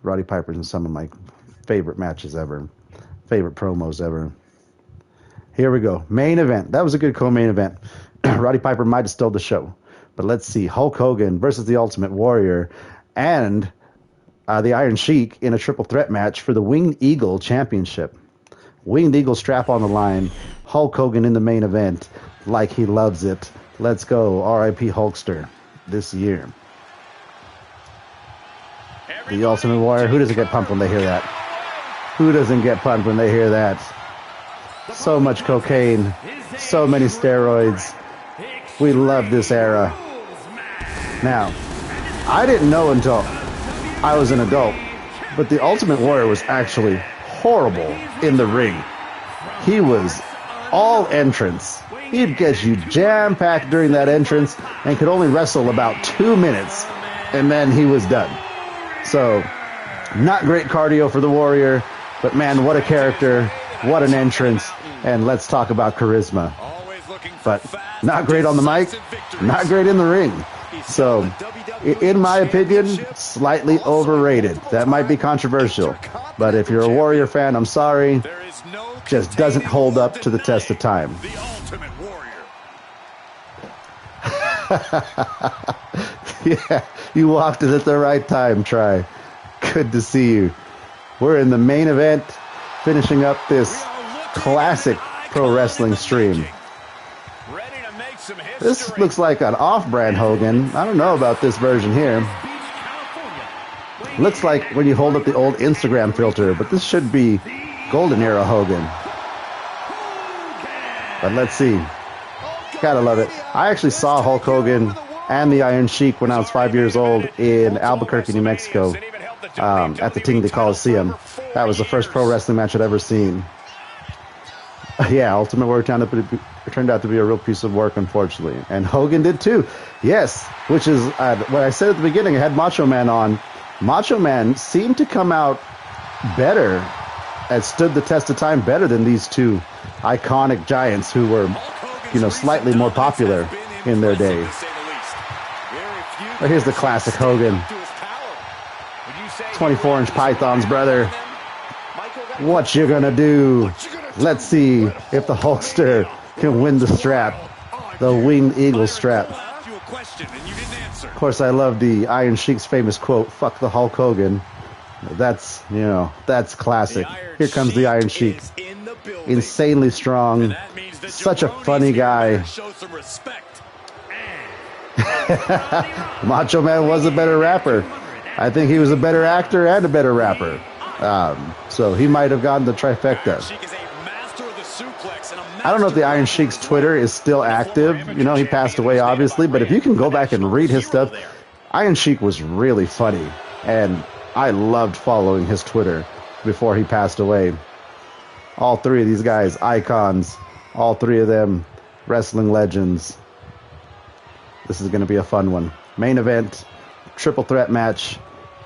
Roddy Piper's in some of my favorite matches ever. Favorite promos ever. Here we go. Main event. That was a good co-main event. Roddy Piper might have stole the show. But let's see. Hulk Hogan versus the Ultimate Warrior and the Iron Sheik in a triple threat match for the Winged Eagle Championship. Winged Eagle strap on the line. Hulk Hogan in the main event like he loves it. Let's go. R.I.P. Hulkster this year. The Ultimate Warrior. Who doesn't get pumped when they hear that? Who doesn't get pumped when they hear that? So much cocaine. So many steroids. We love this era. Now, I didn't know until I was an adult, but the Ultimate Warrior was actually horrible in the ring. He was all entrance. He'd get you jam-packed during that entrance and could only wrestle about 2 minutes, and then he was done. So, not great cardio for the Warrior, but man, what a character, what an entrance, and let's talk about charisma. But not great on the mic, not great in the ring. So, in my opinion, slightly overrated. That might be controversial, but if you're a Warrior fan, I'm sorry, just doesn't hold up to the test of time. Yeah, you walked it at the right time, Try. Good to see you. We're in the main event, finishing up this classic pro wrestling stream. This looks like an off-brand Hogan. I don't know about this version here. Looks like when you hold up the old Instagram filter, but this should be Golden Era Hogan. But let's see. Gotta love it. I actually saw Hulk Hogan and the Iron Sheik when I was 5 years old in Albuquerque, New Mexico, at the Tingley Coliseum. That was the first pro wrestling match I'd ever seen. Yeah, Ultimate Warrior turned out to be a real piece of work, unfortunately. And Hogan did too. Yes, which is what I said at the beginning. I had Macho Man on. Macho Man seemed to come out better and stood the test of time better than these two iconic giants who were, slightly more popular in their day. But here's the classic Hogan. 24-inch pythons, brother. What you gonna do? Let's see if the Hulkster can win the strap. The Winged Eagle strap. Of course, I love the Iron Sheik's famous quote, "Fuck the Hulk Hogan." That's classic. Here comes the Iron Sheik. Insanely strong. Such a funny guy. Macho Man was a better rapper. I think he was a better actor and a better rapper. So he might have gotten the trifecta. I don't know if the Iron Sheik's Twitter is still active. He passed away, obviously. But if you can go back and read his stuff, Iron Sheik was really funny. And I loved following his Twitter before he passed away. All three of these guys, icons. All three of them, wrestling legends. This is going to be a fun one. Main event, triple threat match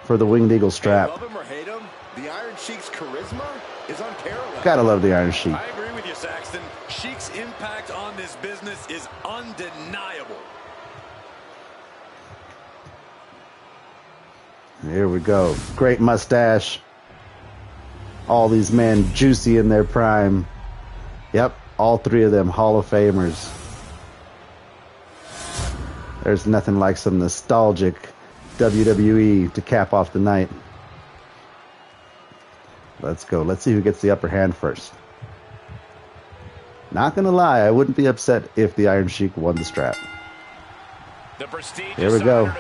for the Winged Eagle strap. Love him or hate him, the Iron Sheik's charisma is unparalleled. Gotta love the Iron Sheik. I agree with you, Saxton. Sheik's impact on this business is undeniable. Here we go. Great mustache. All these men juicy in their prime. Yep, all three of them Hall of Famers. There's nothing like some nostalgic WWE to cap off the night. Let's go. Let's see who gets the upper hand first. Not gonna lie, I wouldn't be upset if the Iron Sheik won the strap. Here we go.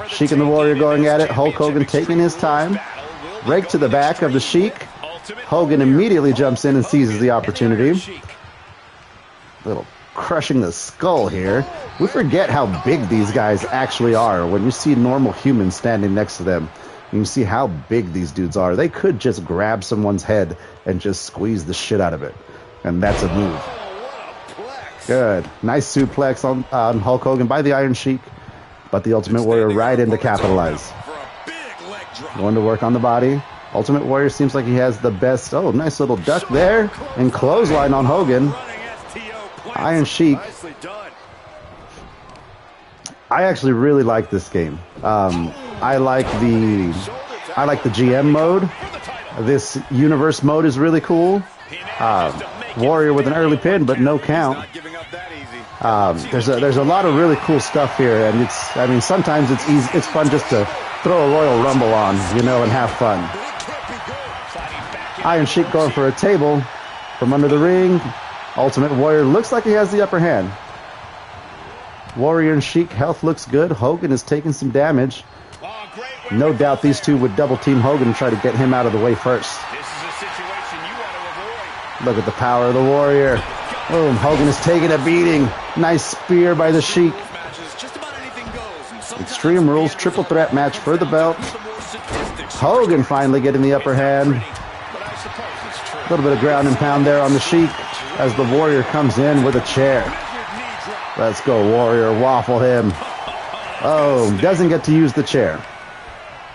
Sheik and the Warrior going at it. Hulk Hogan taking his time. Rake to the back of the Sheik. Hogan immediately jumps in and seizes the opportunity. Little crushing the skull here. We forget how big these guys actually are. When you see normal humans standing next to them, you can see how big these dudes are. They could just grab someone's head and just squeeze the shit out of it. And that's a move. Good. Nice suplex on Hulk Hogan by the Iron Sheik. But the Ultimate Warrior right in to capitalize. Going to work on the body. Ultimate Warrior seems like he has the best. Oh, nice little duck there. And clothesline on Hogan. Iron Sheik. I actually really like this game. I like the I like the GM mode. This universe mode is really cool. Warrior with an early pin, but no count. There's a lot of really cool stuff here, and sometimes it's easy. It's fun just to throw a Royal Rumble on, and have fun. Iron Sheik going for a table from under the ring. Ultimate Warrior looks like he has the upper hand. Warrior and Sheik health looks good. Hogan is taking some damage. No doubt these two would double team Hogan and try to get him out of the way first. Look at the power of the Warrior. Boom, Hogan is taking a beating. Nice spear by the Sheik. Extreme Rules triple threat match for the belt. Hogan finally getting the upper hand. A little bit of ground and pound there on the Sheik as the Warrior comes in with a chair. Let's go, Warrior. Waffle him. Oh, doesn't get to use the chair.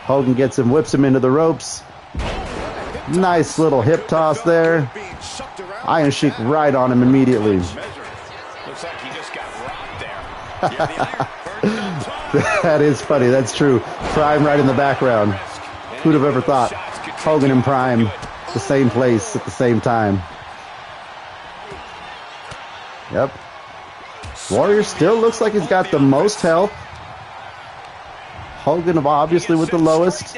Hogan gets him, whips him into the ropes. Nice little hip toss there. Iron Sheik right on him immediately. That is funny. That's true. Prime right in the background. Who'd have ever thought? Hogan and Prime, the same place at the same time. Yep. Warrior still looks like he's got the most health. Hogan obviously with the lowest.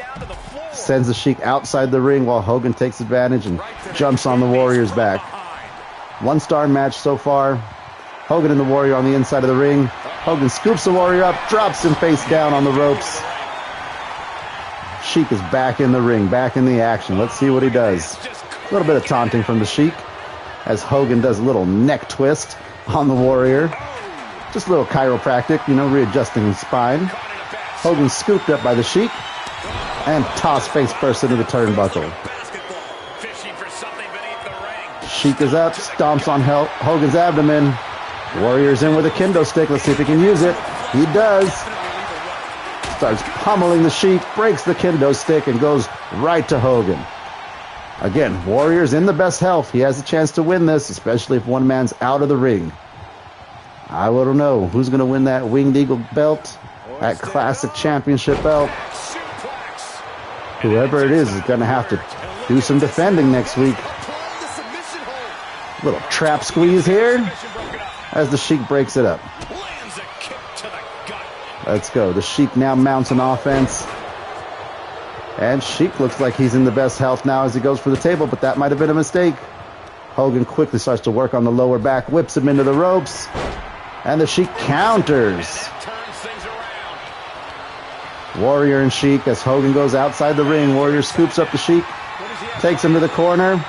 Sends the Sheik outside the ring while Hogan takes advantage and jumps on the Warrior's back. 1-star match so far. Hogan and the Warrior on the inside of the ring. Hogan scoops the Warrior up, drops him face down on the ropes. Sheik is back in the ring, back in the action. Let's see what he does. A little bit of taunting from the Sheik as Hogan does a little neck twist on the Warrior. Just a little chiropractic, readjusting his spine. Hogan scooped up by the Sheik and tossed face first into the turnbuckle. Sheik is up, stomps on Hogan's abdomen. Warrior's in with a kendo stick. Let's see if he can use it. He does. Starts pummeling the Sheik, breaks the kendo stick, and goes right to Hogan. Again, Warrior's in the best health. He has a chance to win this, especially if one man's out of the ring. I don't know who's going to win that Winged Eagle belt, that Classic Championship belt. Whoever it is going to have to do some defending next week. Little trap squeeze here as the Sheik breaks it up. Let's go. The Sheik now mounts an offense. And Sheik looks like he's in the best health now as he goes for the table, but that might have been a mistake. Hogan quickly starts to work on the lower back, whips him into the ropes, and the Sheik counters. Warrior and Sheik as Hogan goes outside the ring. Warrior scoops up the Sheik, takes him to the corner,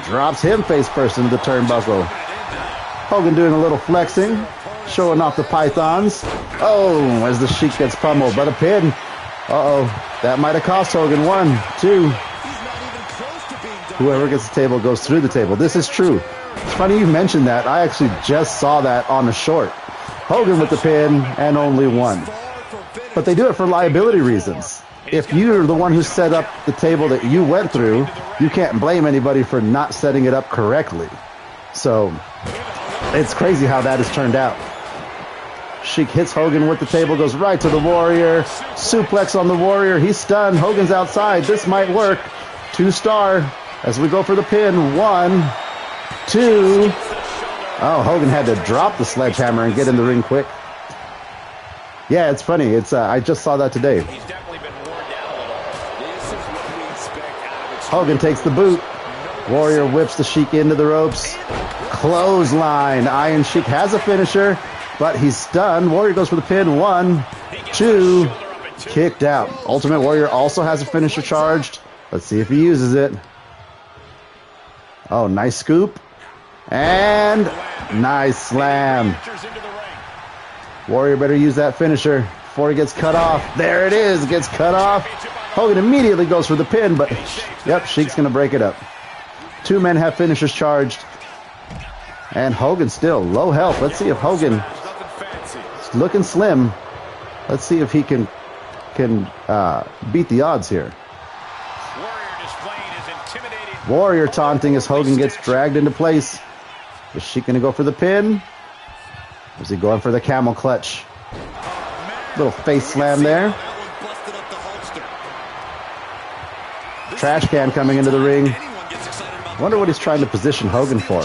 drops him face first into the turnbuckle. Hogan doing a little flexing, showing off the pythons. Oh, as the Sheik gets pummeled, but a pin. Uh-oh, that might have cost Hogan 1, 2. Whoever gets the table goes through the table. This is true. It's funny you mentioned that. I actually just saw that on a short. Hogan with the pin and only 1. But they do it for liability reasons. If you're the one who set up the table that you went through, you can't blame anybody for not setting it up correctly. So it's crazy how that has turned out. Sheik hits Hogan with the table, goes right to the Warrior. Suplex on the Warrior. He's stunned. Hogan's outside. This might work. 2-star as we go for the pin. 1, 2. Oh, Hogan had to drop the sledgehammer and get in the ring quick. Yeah, it's funny. I just saw that today. Hogan takes the boot. Warrior whips the Sheik into the ropes. Clothesline. Iron Sheik has a finisher, but he's stunned. Warrior goes for the pin. 1, 2. Kicked out. Ultimate Warrior also has a finisher charged. Let's see if he uses it. Oh, nice scoop. And nice slam. Warrior better use that finisher before he gets cut off. There it is. Gets cut off. Hogan immediately goes for the pin, but yep, Sheik's going to break it up. 2 men have finishers charged. And Hogan still low health. Let's see if Hogan is looking slim. Let's see if he can beat the odds here. Warrior taunting as Hogan gets dragged into place. Is Sheik going to go for the pin? Or is he going for the camel clutch? Little face slam there. Trash can coming into the ring. Wonder what he's trying to position Hogan for.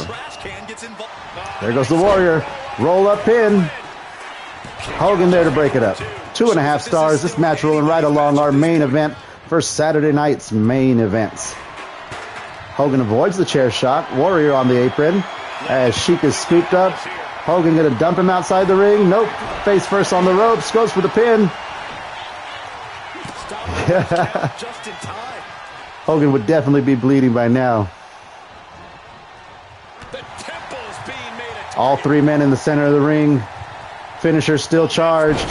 There goes the Warrior. Roll up pin. Hogan there to break it up. 2.5 stars. This match rolling right along our main event for Saturday night's main events. Hogan avoids the chair shot. Warrior on the apron as Sheik is scooped up. Hogan going to dump him outside the ring. Nope. Face first on the ropes. Goes for the pin. Hogan would definitely be bleeding by now. All 3 men in the center of the ring. Finisher still charged.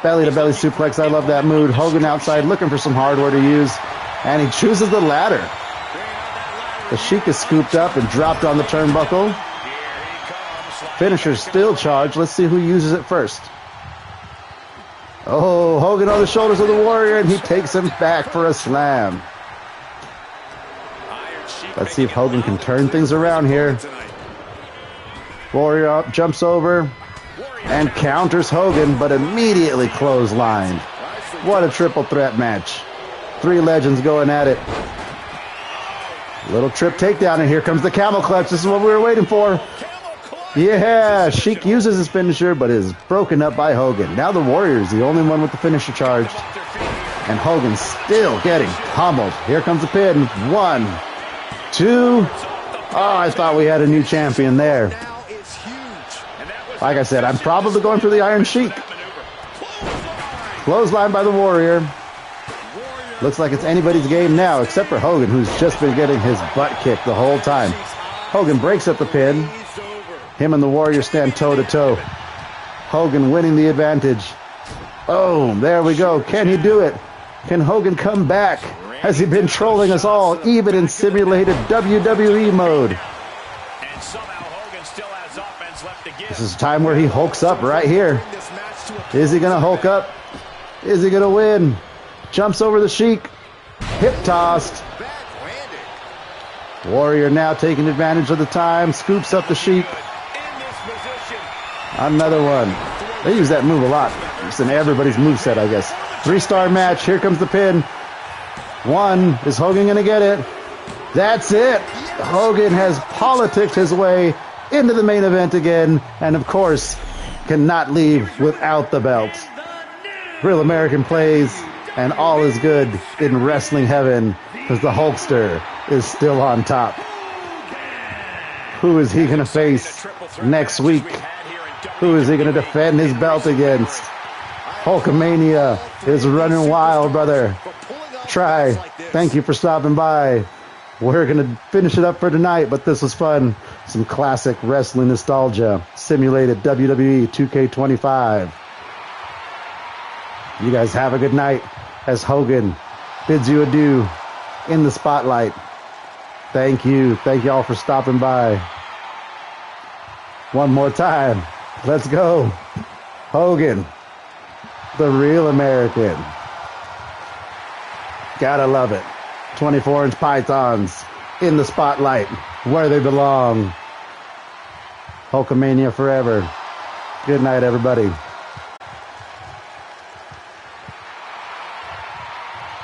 Belly to belly suplex. I love that mood. Hogan outside looking for some hardware to use. And he chooses the ladder. The Sheik is scooped up and dropped on the turnbuckle. Finisher still charged. Let's see who uses it first. Oh, Hogan on the shoulders of the Warrior, and he takes him back for a slam. Let's see if Hogan can turn things around here. Warrior up, jumps over and counters Hogan, but immediately clotheslined. What a triple threat match. 3 legends going at it. Little trip takedown, and here comes the camel clutch. This is what we were waiting for. Yeah, Sheik uses his finisher, but is broken up by Hogan. Now the Warrior is the only one with the finisher charged. And Hogan still getting pummeled. Here comes the pin. 1, 2. Oh, I thought we had a new champion there. Like I said, I'm probably going for the Iron Sheik. Clothesline by the Warrior. Looks like it's anybody's game now, except for Hogan, who's just been getting his butt kicked the whole time. Hogan breaks up the pin. Him and the Warrior stand toe-to-toe. Hogan winning the advantage. Oh, there we go. Can he do it? Can Hogan come back? Has he been trolling us all, even in simulated WWE mode? This is a time where he hulks up right here. Is he going to hulk up? Is he going to win? Jumps over the Sheik. Hip tossed. Warrior now taking advantage of the time. Scoops up the Sheik. Another one. They use that move a lot. It's in everybody's moveset, I guess. 3-star match. Here comes the pin. 1. Is Hogan going to get it? That's it. Hogan has politicked his way into the main event again. And, of course, cannot leave without the belt. Real American plays. And all is good in wrestling heaven because the Hulkster is still on top. Who is he going to face next week? Who is he going to defend his belt against? Hulkamania is running wild, brother. Try. Thank you for stopping by. We're going to finish it up for tonight, but this was fun. Some classic wrestling nostalgia. Simulated WWE 2K25. You guys have a good night as Hogan bids you adieu in the spotlight. Thank you. Thank you all for stopping by. One more time. Let's go. Hogan, the real American. Gotta love it. 24-inch pythons in the spotlight where they belong. Hulkamania forever. Good night, everybody.